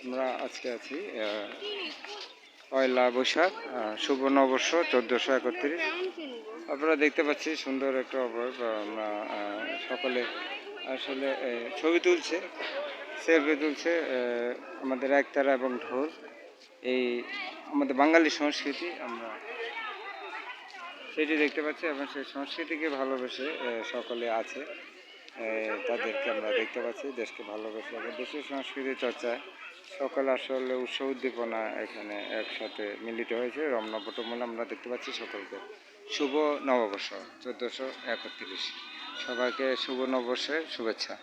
আমরা আজকে আছি পয়লা বৈশাখ, শুভ নববর্ষ 1431। আপনারা দেখতে পাচ্ছি সুন্দর একটা অবয়ব। আমরা সকলে আসলে ছবি তুলছে, সেলফি তুলছে। আমাদের একতারা এবং ঢোল, এই আমাদের বাঙালি সংস্কৃতি, আমরা সেটি দেখতে পাচ্ছি এবং সেই সংস্কৃতিকে ভালোবেসে সকলে আছে। তাদেরকে আমরা দেখতে পাচ্ছি, দেশকে ভালোবেসে এবং দেশের সংস্কৃতি চর্চায় সকলে আসলে উৎসব উদ্দীপনা এখানে একসাথে মিলিত হয়েছে। রমনাপটমূলে আমরা দেখতে পাচ্ছি সকলকে শুভ নববর্ষ 1431। সবাইকে শুভ নববর্ষের শুভেচ্ছা।